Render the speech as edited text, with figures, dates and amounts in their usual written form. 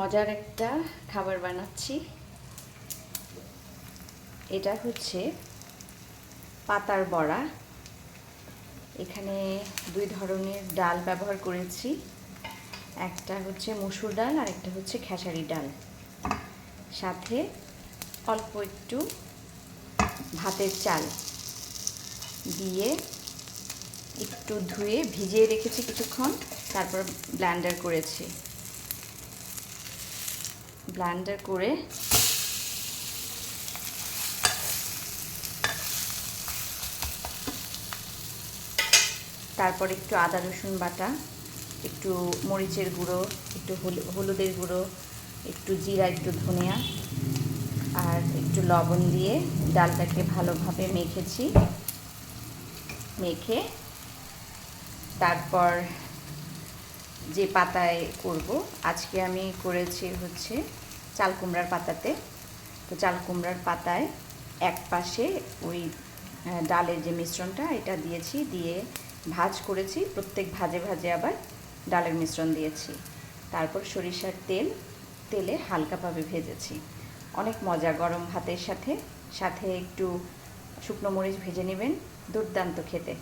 মজার একটা খাবার বানাচ্ছি। এটা হচ্ছে পাতার বড়া। এখানে দুই ধরনের ডাল ব্যবহার করেছি, একটা হচ্ছে মসুর ডাল আর একটা হচ্ছে খেসারি ডাল, সাথে অল্প একটু ভাতের চাল দিয়ে একটু ধুয়ে ভিজিয়ে রেখেছি কিছুক্ষণ, তারপর ব্লেন্ডার করেছি। ব্লেন্ডার করে তারপর একটু আদা রসুন বাটা, একটু মরিচের গুঁড়ো, একটু হলুদের গুঁড়ো, একটু জিরা, একটু ধনিয়া আর একটু লবণ দিয়ে ডালটাকে ভালোভাবে মেখেছি। মেখে তারপর যে পাতায় করব, আজকে আমি করেছি হচ্ছে চাল কুমড়ার পাতাতে। তো চাল কুমড়ার পাতায় এক পাশে ওই ডালের যে মিশ্রণটা এটা দিয়েছি, দিয়ে ভাজ করেছি। প্রত্যেক ভাজে ভাজে আবার ডালের মিশ্রণ দিয়েছি। তারপর সরিষার তেলে হালকাভাবে ভেজেছি। অনেক মজা, গরম ভাতের সাথে সাথে একটু শুকনো মরিচ ভেজে নেবেন, দুর্দান্ত খেতে।